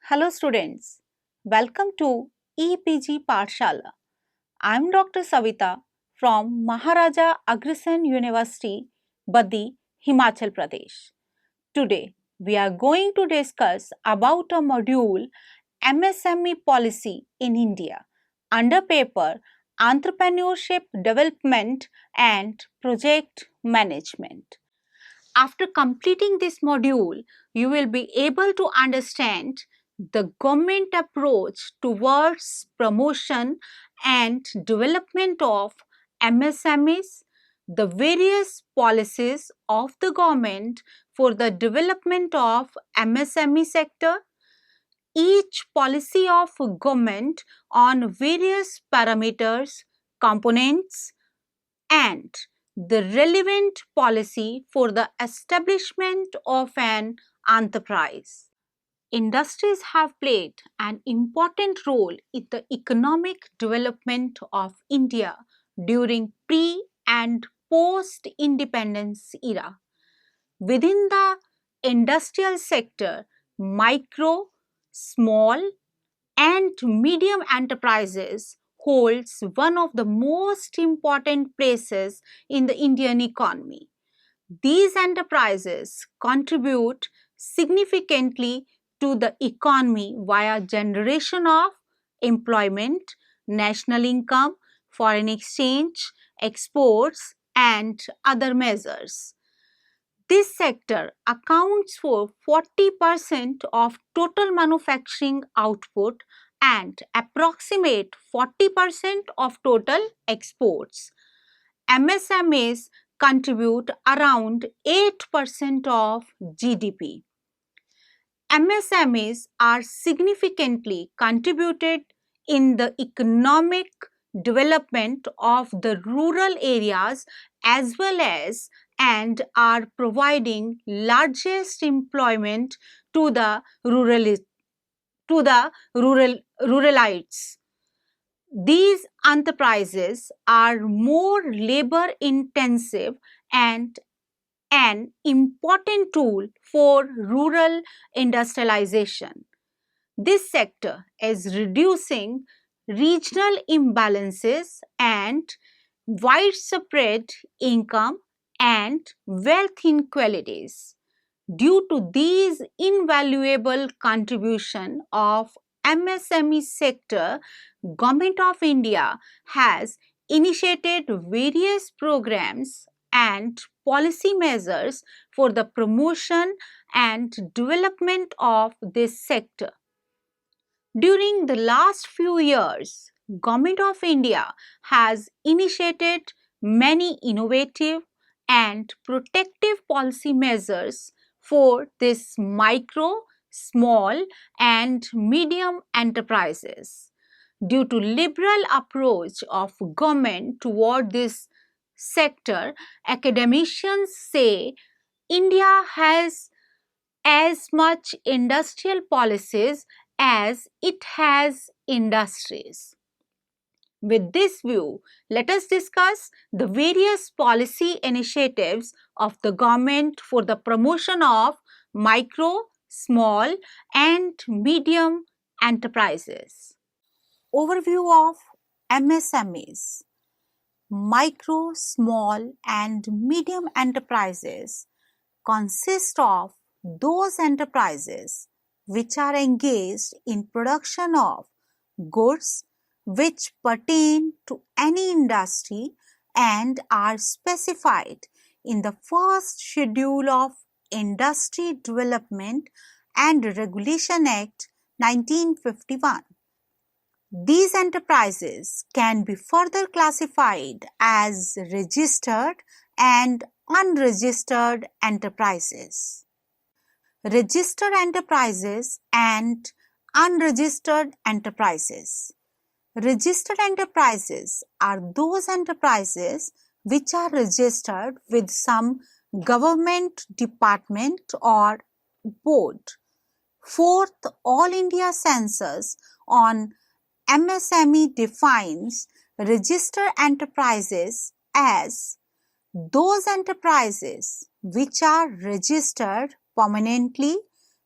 Hello students, welcome to EPG Pathshala. I am Dr. Savita from Maharaja Agrasen University, Baddi, Himachal Pradesh. Today we are going to discuss about a module MSME policy in India under paper Entrepreneurship Development and Project Management. After completing this module, you will be able to understand the government approach towards promotion and development of MSMEs, the various policies of the government for the development of MSME sector, each policy of government on various parameters, components, and the relevant policy for the establishment of an enterprise. Industries have played an important role in the economic development of India during pre and post independence era. Within the industrial sector, micro, small, and medium enterprises holds one of the most important places in the Indian economy. These enterprises contribute significantly to the economy via generation of employment, national income, foreign exchange, exports, and other measures. This sector accounts for 40% of total manufacturing output and approximate 40% of total exports. MSMEs contribute around 8% of GDP. MSMEs are significantly contributed in the economic development of the rural areas as well as and are providing largest employment to the ruralites. These enterprises are more labor intensive and an important tool for rural industrialization. This sector is reducing regional imbalances and widespread income and wealth inequalities. Due to these invaluable contribution of MSME sector, Government of India has initiated various programs and policy measures for the promotion and development of this sector. During the last few years, Government of India has initiated many innovative and protective policy measures for this micro, small and medium enterprises. Due to liberal approach of government toward this sector, academicians say India has as much industrial policies as it has industries. With this view, let us discuss the various policy initiatives of the government for the promotion of micro, small and medium enterprises. Overview of MSMEs. Micro, small and medium enterprises consist of those enterprises which are engaged in production of goods which pertain to any industry and are specified in the first schedule of Industry Development and Regulation Act 1951. These enterprises can be further classified as registered and unregistered enterprises. Registered enterprises and unregistered enterprises. Registered enterprises are those enterprises which are registered with some government department or board. Fourth All India Census on MSME defines registered enterprises as those enterprises which are registered permanently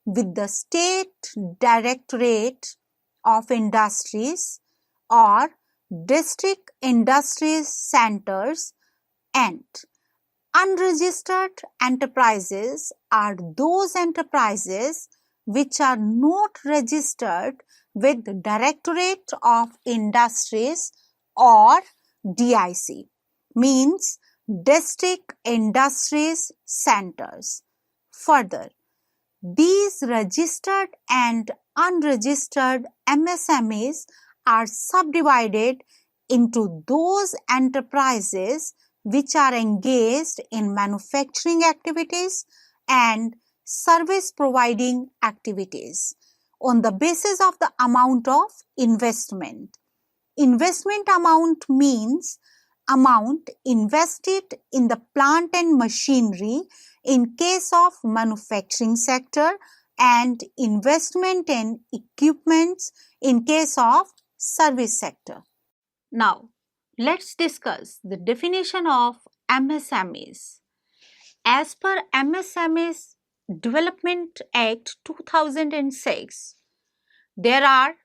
with the State Directorate of Industries or District Industries Centers, and unregistered enterprises are those enterprises which are not registered with the Directorate of Industries or DIC, means District Industries Centers. Further, these registered and unregistered MSMEs are subdivided into those enterprises which are engaged in manufacturing activities and service providing activities on the basis of the amount of investment. Investment amount means amount invested in the plant and machinery in case of manufacturing sector and investment in equipments in case of service sector. Now, let's discuss the definition of MSMEs. As per MSMEs Development Act 2006, there are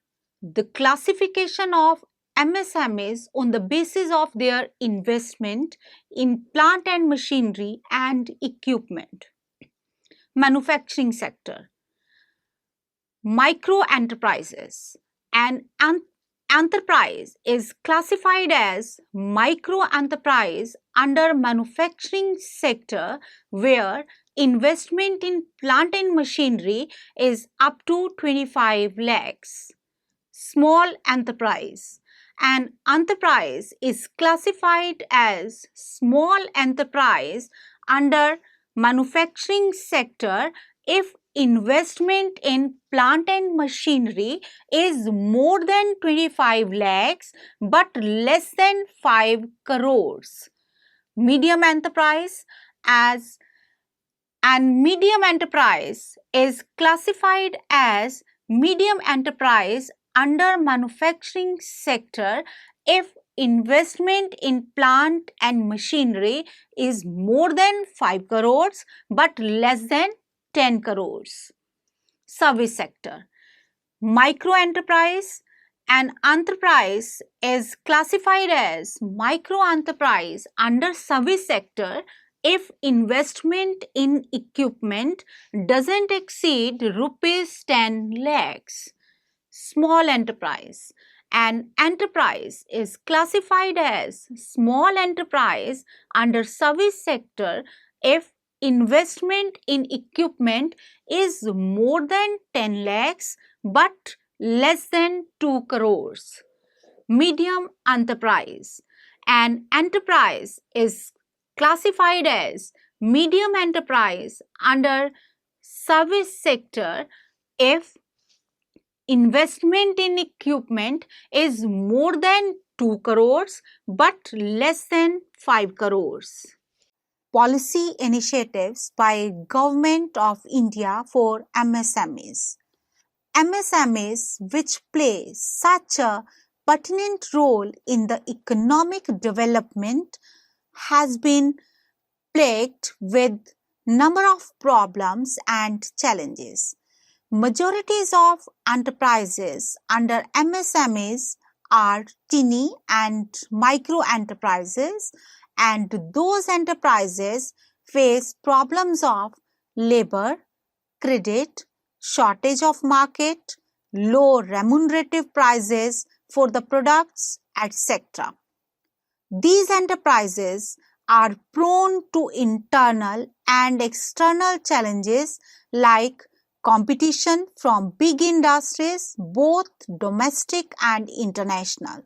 the classification of MSMEs on the basis of their investment in plant and machinery and equipment. Manufacturing sector, micro enterprises. An enterprise is classified as micro enterprise under manufacturing sector where investment in plant and machinery is up to 25 lakhs. Small enterprise. An enterprise is classified as small enterprise under manufacturing sector if investment in plant and machinery is more than 25 lakhs but less than 5 crores. Medium enterprise. As and medium enterprise is classified as medium enterprise under manufacturing sector if investment in plant and machinery is more than 5 crores but less than 10 crores. Service sector. Micro enterprise. An enterprise is classified as micro enterprise under service sector if investment in equipment doesn't exceed rupees 10 lakhs. Small enterprise. An enterprise is classified as small enterprise under service sector if investment in equipment is more than 10 lakhs but less than 2 crores. Medium enterprise. An enterprise is classified as medium enterprise under service sector if investment in equipment is more than 2 crores but less than 5 crores. Policy initiatives by Government of India for MSMEs. MSMEs which play such a pertinent role in the economic development has been plagued with number of problems and challenges. Majorities of enterprises under MSMEs are tiny and micro enterprises, and those enterprises face problems of labor, credit, shortage of market, low remunerative prices for the products, etc. These enterprises are prone to internal and external challenges like competition from big industries, both domestic and international.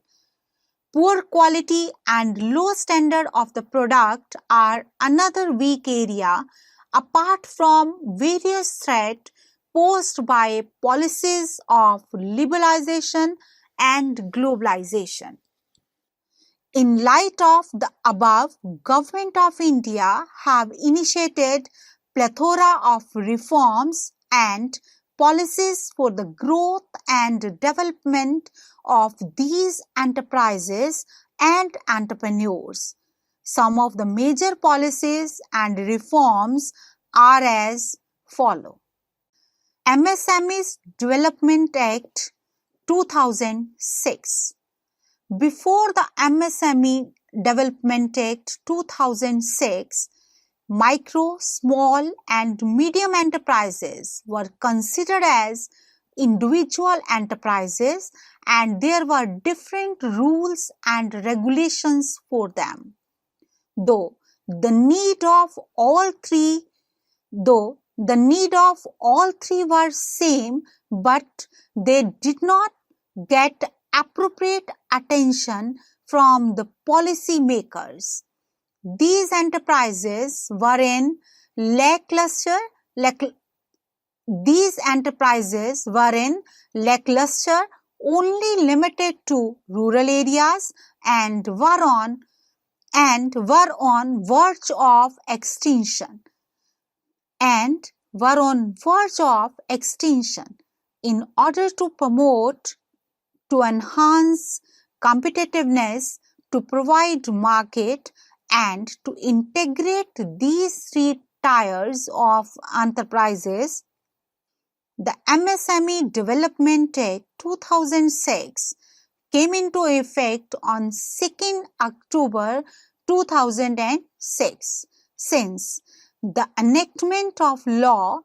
Poor quality and low standard of the product are another weak area apart from various threats posed by policies of liberalization and globalization. In light of the above, Government of India have initiated plethora of reforms and policies for the growth and development of these enterprises and entrepreneurs. Some of the major policies and reforms are as follow. MSMEs Development Act 2006. Before the MSME Development Act 2006, micro, small and medium enterprises were considered as individual enterprises and there were different rules and regulations for them. Though the need of all three were same, but they did not get appropriate attention from the policy makers. These enterprises were in lackluster only limited to rural areas and were on verge of extinction. In order to enhance competitiveness, to provide market and to integrate these three tiers of enterprises, the MSME Development Act 2006 came into effect on 2nd October 2006. Since the enactment of law,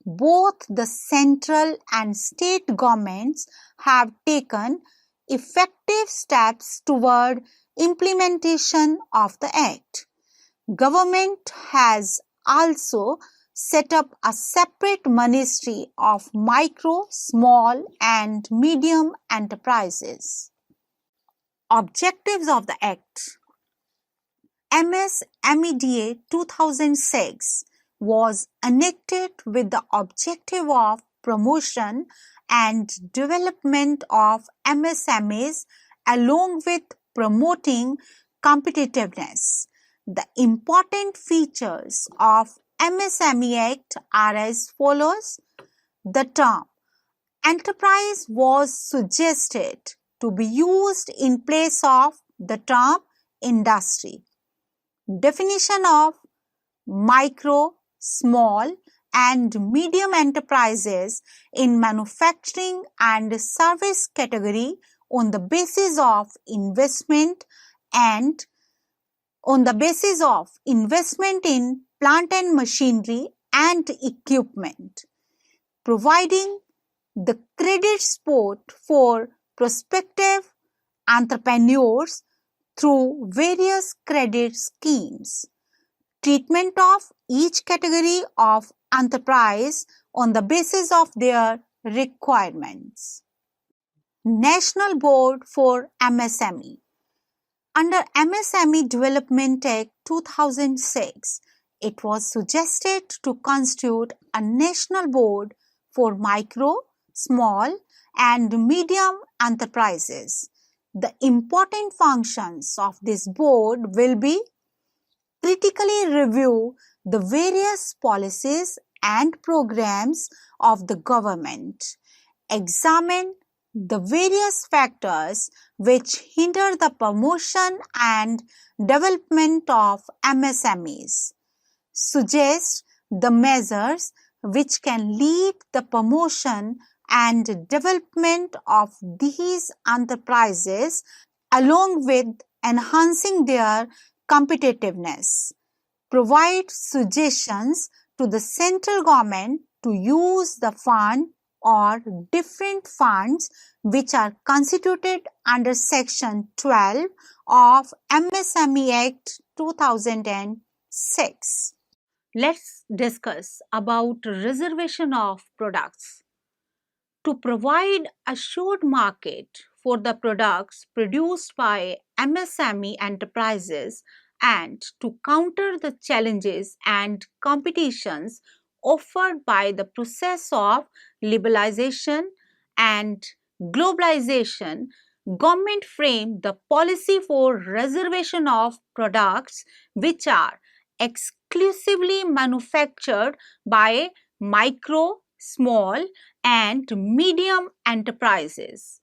both the central and state governments have taken effective steps toward implementation of the Act. Government has also set up a separate Ministry of Micro, Small and Medium Enterprises. Objectives of the Act. MSMEDA 2006 was enacted with the objective of promotion and development of MSMEs along with promoting competitiveness. The important features of MSME Act are as follows. The term enterprise was suggested to be used in place of the term industry. Definition of micro, small and medium enterprises in manufacturing and service category on the basis of investment in plant and machinery and equipment, providing the credit support for prospective entrepreneurs through various credit schemes. Treatment of each category of enterprise on the basis of their requirements. National Board for MSME. Under MSME Development Act 2006, it was suggested to constitute a national board for micro, small and medium enterprises. The important functions of this board will be critically review the various policies and programs of the government, examine the various factors which hinder the promotion and development of MSMEs, suggest the measures which can lead the promotion and development of these enterprises along with enhancing their competitiveness, provide suggestions to the central government to use the fund or different funds which are constituted under Section 12 of MSME Act 2006. Let's discuss about reservation of products. To provide assured market for the products produced by MSME enterprises and to counter the challenges and competitions offered by the process of liberalization and globalization, government framed the policy for reservation of products which are exclusively manufactured by micro, small and medium enterprises.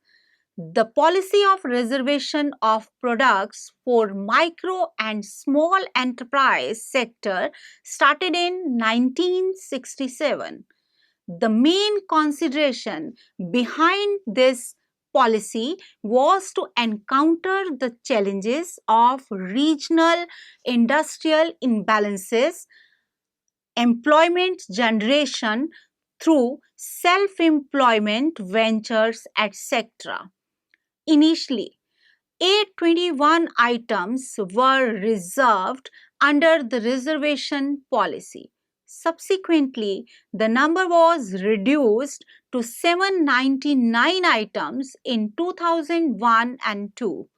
The policy of reservation of products for micro and small enterprise sector started in 1967. The main consideration behind this policy was to encounter the challenges of regional industrial imbalances, employment generation through self-employment ventures, etc. Initially, 821 items were reserved under the reservation policy. Subsequently, the number was reduced to 799 items in 2001 and 2,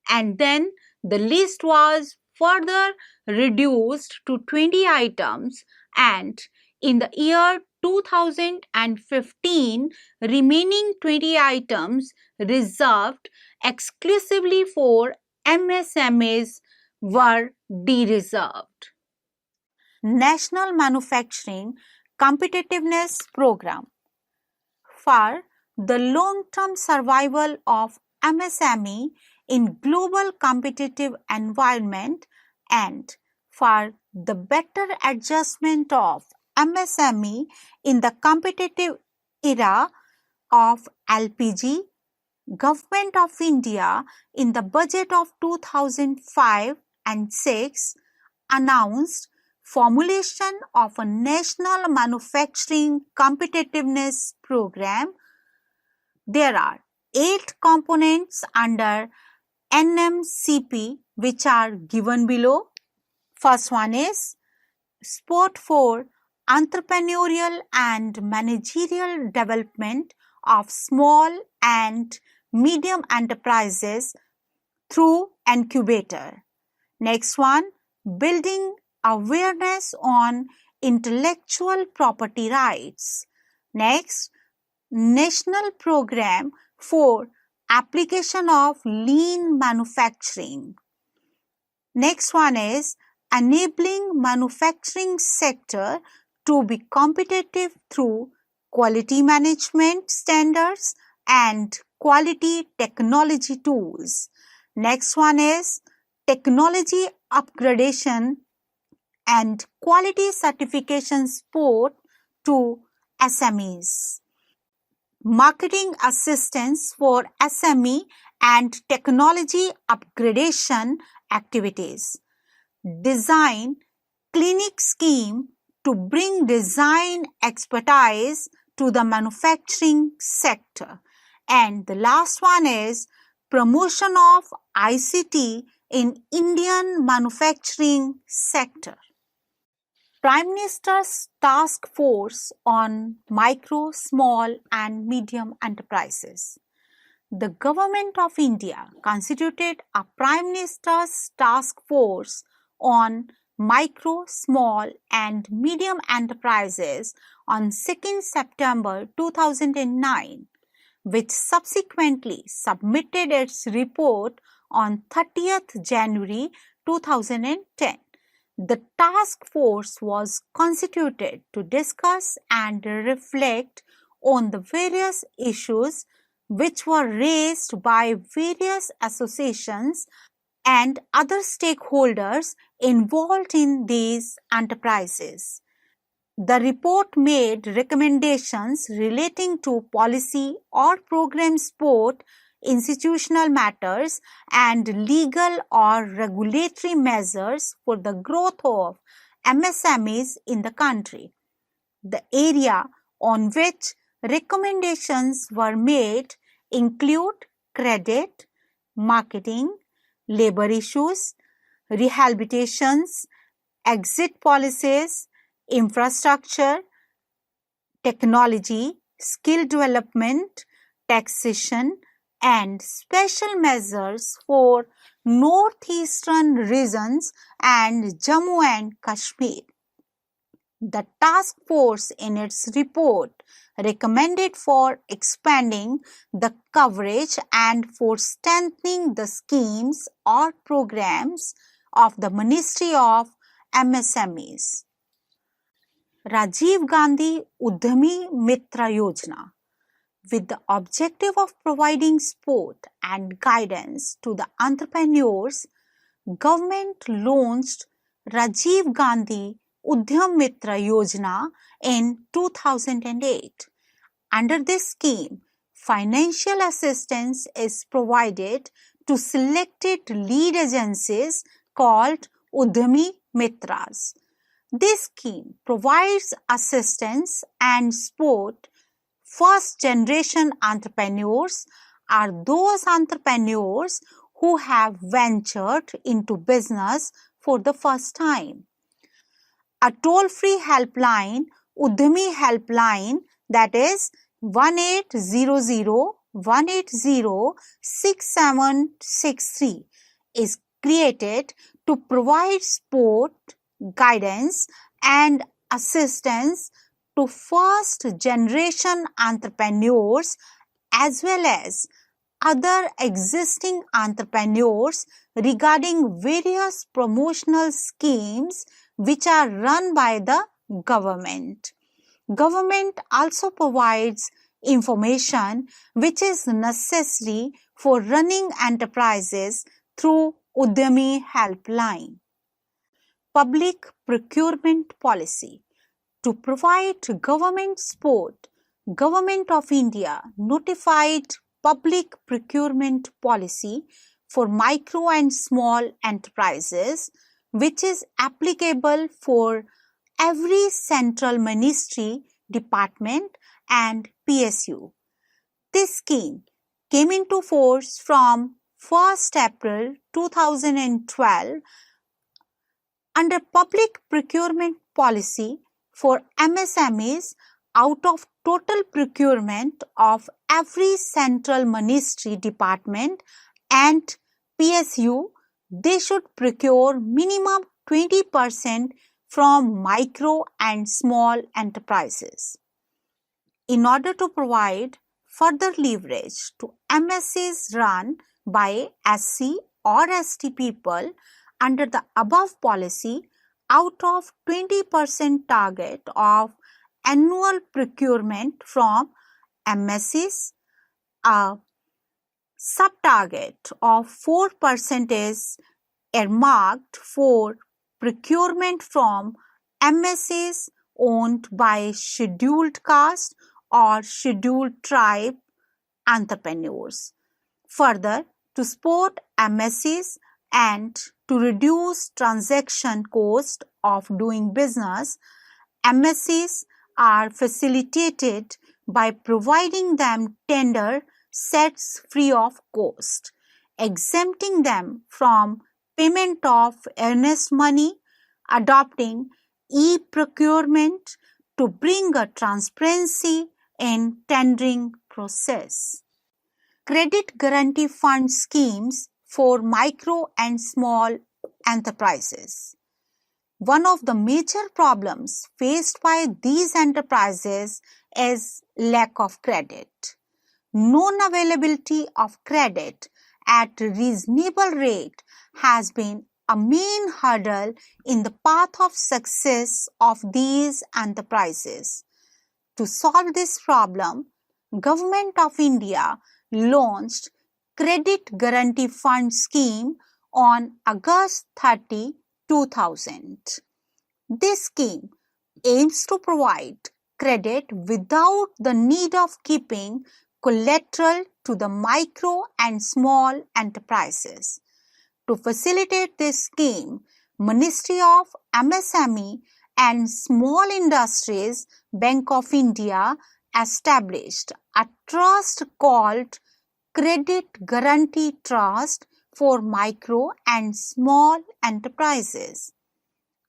and then the list was further reduced to 20 items, and in the year 2015 remaining 20 items reserved exclusively for MSMEs were de-reserved. National Manufacturing Competitiveness Program. For the long-term survival of MSME in global competitive environment and for the better adjustment of MSME in the competitive era of LPG, Government of India in the budget of 2005 and 6 announced formulation of a National Manufacturing Competitiveness Program. There are 8 components under NMCP which are given below. First one is support for entrepreneurial and managerial development of small and medium enterprises through incubator. Next one, building awareness on intellectual property rights. Next, national program for application of lean manufacturing. Next one is enabling manufacturing sector to be competitive through quality management standards and quality technology tools. Next one is technology upgradation and quality certification support to SMEs. Marketing assistance for SME and technology upgradation activities. Design clinic scheme to bring design expertise to the manufacturing sector. And the last one is promotion of ICT in Indian manufacturing sector. Prime Minister's Task Force on Micro, Small and Medium Enterprises. The Government of India constituted a Prime Minister's Task Force on Micro, Small and Medium Enterprises on 2nd September 2009, which subsequently submitted its report on 30th January 2010. The task force was constituted to discuss and reflect on the various issues which were raised by various associations and other stakeholders involved in these enterprises. The report made recommendations relating to policy or program support, institutional matters, and legal or regulatory measures for the growth of MSMEs in the country. The area on which recommendations were made include credit, marketing, labor issues, rehabilitations, exit policies, infrastructure, technology, skill development, taxation, and special measures for northeastern regions and Jammu and Kashmir. The task force in its report recommended for expanding the coverage and for strengthening the schemes or programs of the Ministry of MSMEs. Rajiv Gandhi Udyami Mitra Yojana, with the objective of providing support and guidance to the entrepreneurs, government launched Rajiv Gandhi Udyam Mitra Yojana in 2008. Under this scheme, financial assistance is provided to selected lead agencies called Udyami Mitras. This scheme provides assistance and support. First generation entrepreneurs are those entrepreneurs who have ventured into business for the first time. A toll-free helpline, Udyami Helpline, that is 1800-180-6763, is created to provide support, guidance, and assistance to first generation entrepreneurs as well as other existing entrepreneurs regarding various promotional schemes which are run by the government. Government also provides information which is necessary for running enterprises through Udyami Helpline. Public procurement policy. To provide government support, Government of India notified public procurement policy for micro and small enterprises, which is applicable for every central ministry, department and PSU. This scheme came into force from 1st April 2012. Under public procurement policy for MSMEs, out of total procurement of every central ministry, department and PSU, they should procure minimum 20% from micro and small enterprises. In order to provide further leverage to MSCs run by SC or ST people under the above policy, out of 20% target of annual procurement from MSCs, a sub-target of 4% is earmarked for procurement from MSCs owned by scheduled caste or scheduled tribe entrepreneurs. Further, to support MSCs and to reduce transaction cost of doing business, MSCs are facilitated by providing them tender sets free of cost, exempting them from payment of earnest money, adopting e-procurement to bring a transparency in tendering process. Credit Guarantee Fund schemes for micro and small enterprises. One of the major problems faced by these enterprises is lack of credit. Non-availability of credit at reasonable rate has been a main hurdle in the path of success of these enterprises. To solve this problem, Government of India launched Credit Guarantee Fund scheme on August 30, 2000. This scheme aims to provide credit without the need of keeping collateral to the micro and small enterprises. To facilitate this scheme, Ministry of MSME and Small Industries, Bank of India established a trust called Credit Guarantee Trust for micro and small enterprises.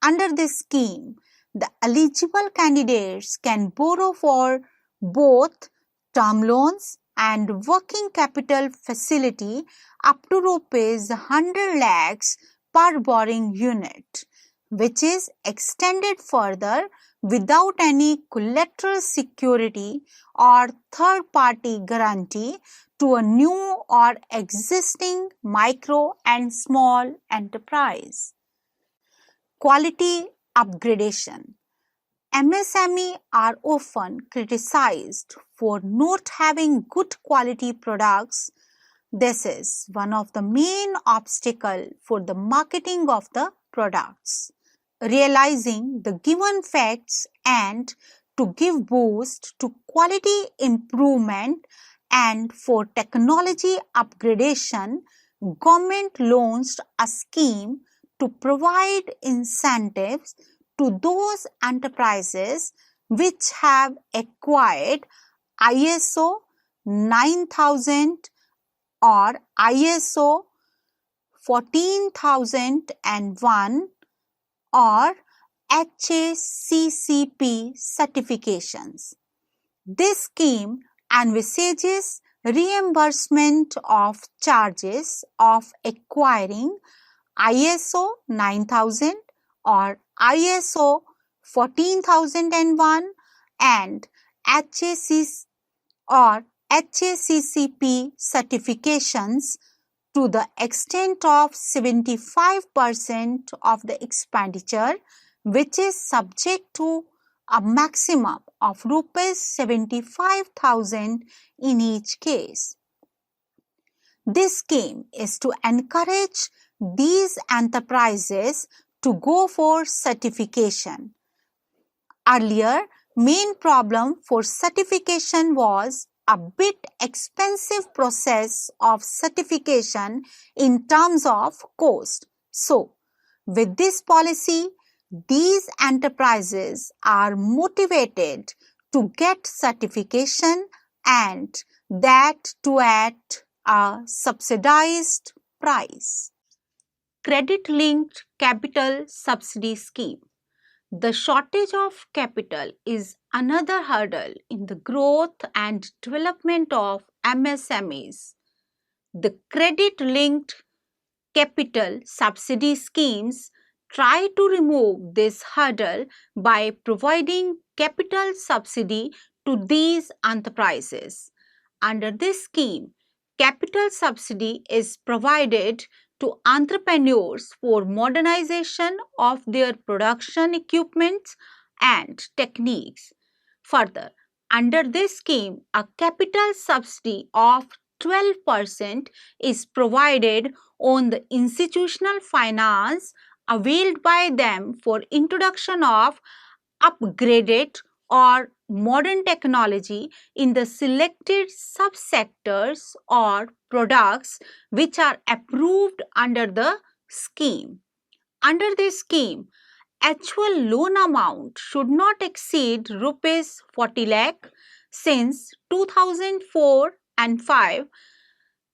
Under this scheme, the eligible candidates can borrow for both term loans and working capital facility up to rupees 100 lakhs per borrowing unit, which is extended further without any collateral security or third-party guarantee to a new or existing micro and small enterprise. Quality upgradation. MSME are often criticized for not having good quality products. This is one of the main obstacles for the marketing of the products. realizing the given facts and to give boost to quality improvement and for technology upgradation, government launched a scheme to provide incentives to those enterprises which have acquired ISO 9000 or ISO 14001 or HACCP certifications. This scheme envisages reimbursement of charges of acquiring ISO 9000 or ISO 14001 and HACCP or HACCP certifications to the extent of 75% of the expenditure, which is subject to a maximum of rupees 75,000 in each case. This scheme is to encourage these enterprises to go for certification. Earlier, main problem for certification was a bit expensive process of certification in terms of cost. So, with this policy, these enterprises are motivated to get certification and that too at a subsidized price. Credit-linked capital subsidy scheme. The shortage of capital is another hurdle in the growth and development of MSMEs. The credit-linked capital subsidy schemes try to remove this hurdle by providing capital subsidy to these enterprises. Under this scheme, capital subsidy is provided to entrepreneurs for modernization of their production equipment and techniques. Further, under this scheme, a capital subsidy of 12% is provided on the institutional finance availed by them for introduction of upgraded or modern technology in the selected subsectors or products which are approved under the scheme. Under this scheme, actual loan amount should not exceed rupees 40 lakh. Since 2004 and 5,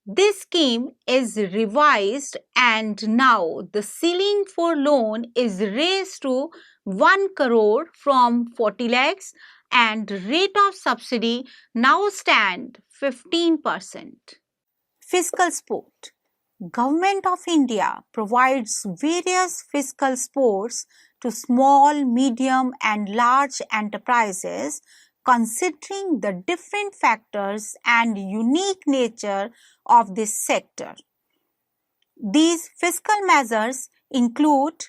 this scheme is revised and now the ceiling for loan is raised to 1 crore from 40 lakhs and rate of subsidy now stand 15%. Fiscal support. Government of India provides various fiscal supports to small, medium and large enterprises considering the different factors and unique nature of this sector. These fiscal measures include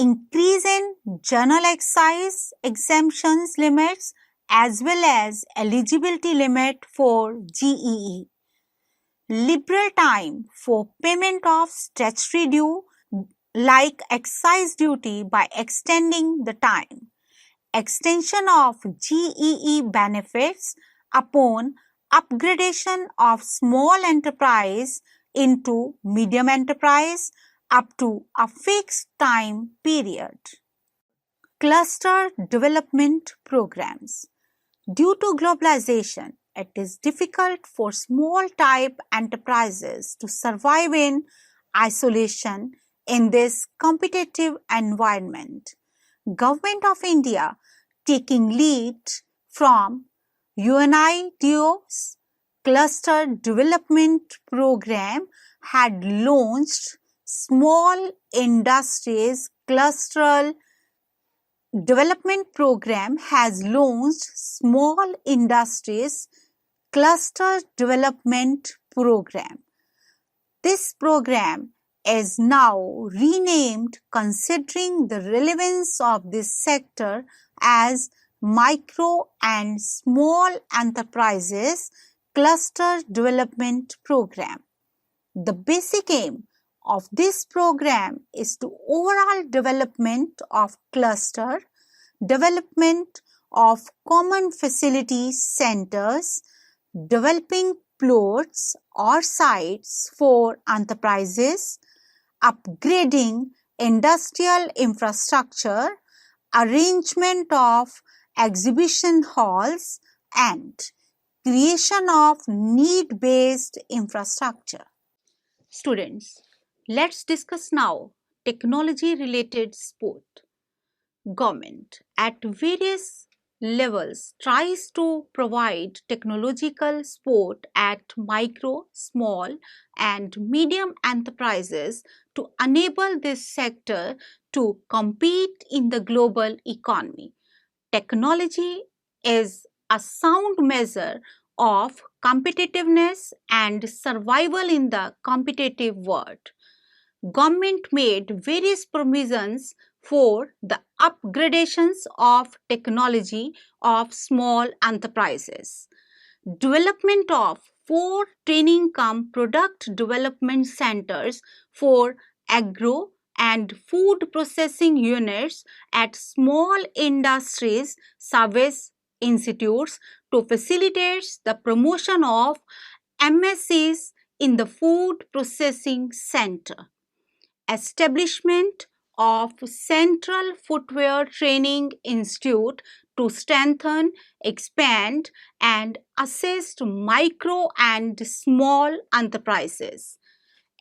increase in general excise exemptions limits as well as eligibility limit for GEE, liberal time for payment of statutory due like excise duty by extending the time, extension of GEE benefits upon upgradation of small enterprise into medium enterprise up to a fixed time period. Cluster development programs. Due to globalization, it is difficult for small type enterprises to survive in isolation in this competitive environment. Government of India, taking lead from UNIDO's Cluster Development Program, had launched Small Industries Cluster Development Program has launched Small Industries Cluster Development Program. This program is now renamed considering the relevance of this sector as Micro and Small Enterprises Cluster Development Program. The basic aim of this program is to overall development of cluster, development of common facility centers, developing plots or sites for enterprises, upgrading industrial infrastructure, arrangement of exhibition halls, and creation of need-based infrastructure. Students, let's discuss now technology-related sport. Government at various levels tries to provide technological support at micro, small and medium enterprises to enable this sector to compete in the global economy. Technology is a sound measure of competitiveness and survival in the competitive world. Government made various provisions for the upgradations of technology of small enterprises. Development of 4 training cum product development centers for agro and food processing units at small industries service institutes to facilitate the promotion of MSCs in the food processing center. Establishment of Central Footwear Training Institute to strengthen, expand and assist micro and small enterprises.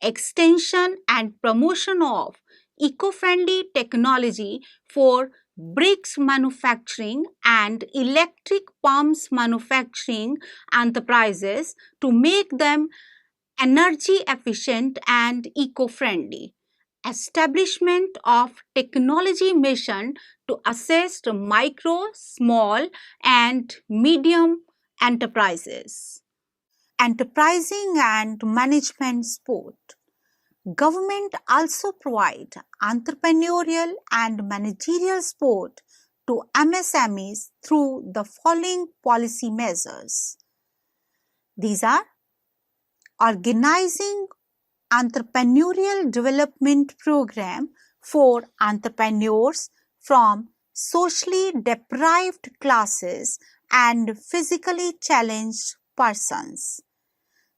Extension and promotion of eco-friendly technology for bricks manufacturing and electric pumps manufacturing enterprises to make them energy efficient and eco-friendly. Establishment of technology mission to assist micro, small and medium enterprises. Enterprising and management support. Government also provide entrepreneurial and managerial support to MSMEs through the following policy measures. These are organizing entrepreneurial development program for entrepreneurs from socially deprived classes and physically challenged persons.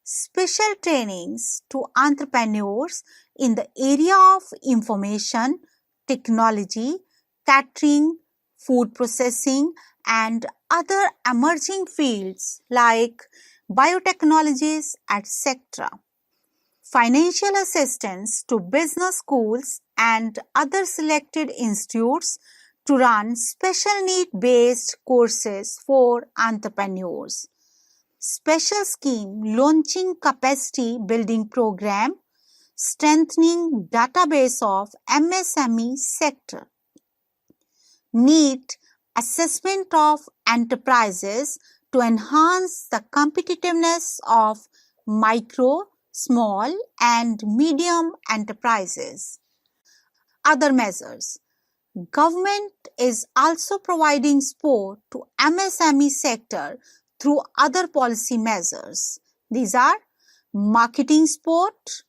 Special trainings to entrepreneurs in the area of information, technology, catering, food processing and other emerging fields like biotechnologies, etc. Financial assistance to business schools and other selected institutes to run special need-based courses for entrepreneurs. Special scheme launching capacity building program, strengthening database of MSME sector. Need assessment of enterprises to enhance the competitiveness of micro, small and medium enterprises. Other measures. Government is also providing support to MSME sector through other policy measures. These are marketing support,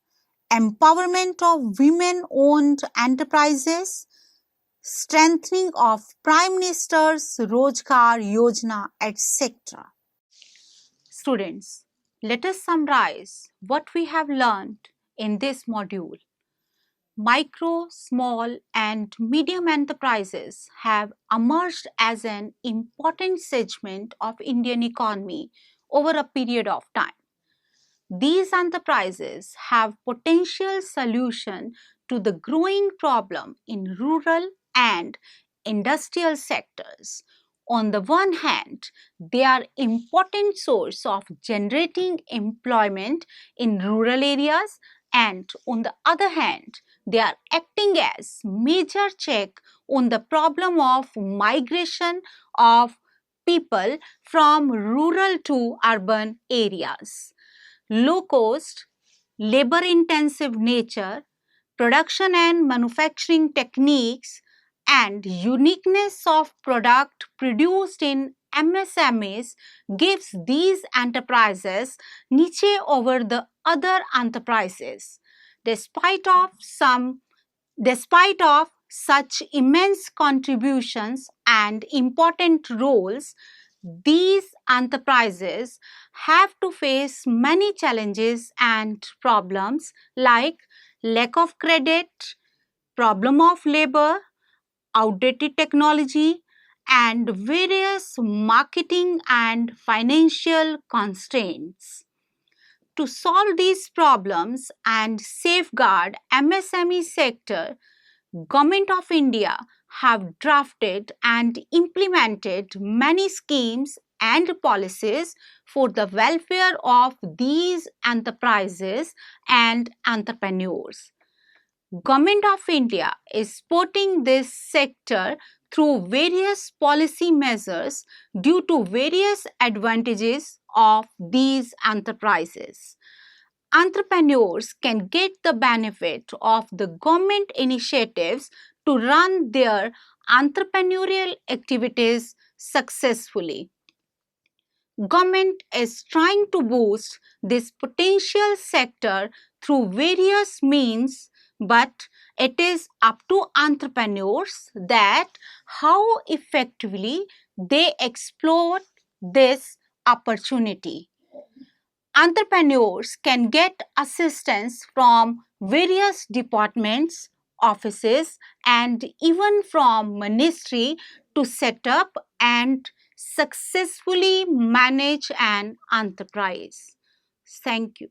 empowerment of women-owned enterprises, strengthening of Prime Minister's Rozgar Yojana, etc. Students, let us summarize what we have learned in this module. Micro, small and medium enterprises have emerged as an important segment of Indian economy over a period of time. These enterprises have potential solution to the growing problem in rural and industrial sectors. On the one hand, they are important source of generating employment in rural areas and on the other hand, they are acting as major check on the problem of migration of people from rural to urban areas. Low cost, labor intensive nature, production and manufacturing techniques and uniqueness of product produced in MSMEs gives these enterprises niche over the other enterprises. Despite of some Despite of such immense contributions and important roles, these enterprises have to face many challenges and problems like lack of credit, problem of labor, outdated technology, and various marketing and financial constraints. To solve these problems and safeguard MSME sector, Government of India have drafted and implemented many schemes and policies for the welfare of these enterprises and entrepreneurs. Government of India is supporting this sector through various policy measures due to various advantages of these enterprises. Entrepreneurs can get the benefit of the government initiatives to run their entrepreneurial activities successfully. Government is trying to boost this potential sector through various means, but it is up to entrepreneurs that how effectively they exploit this opportunity. Entrepreneurs can get assistance from various departments, offices, and even from ministry to set up and successfully manage an enterprise. Thank you.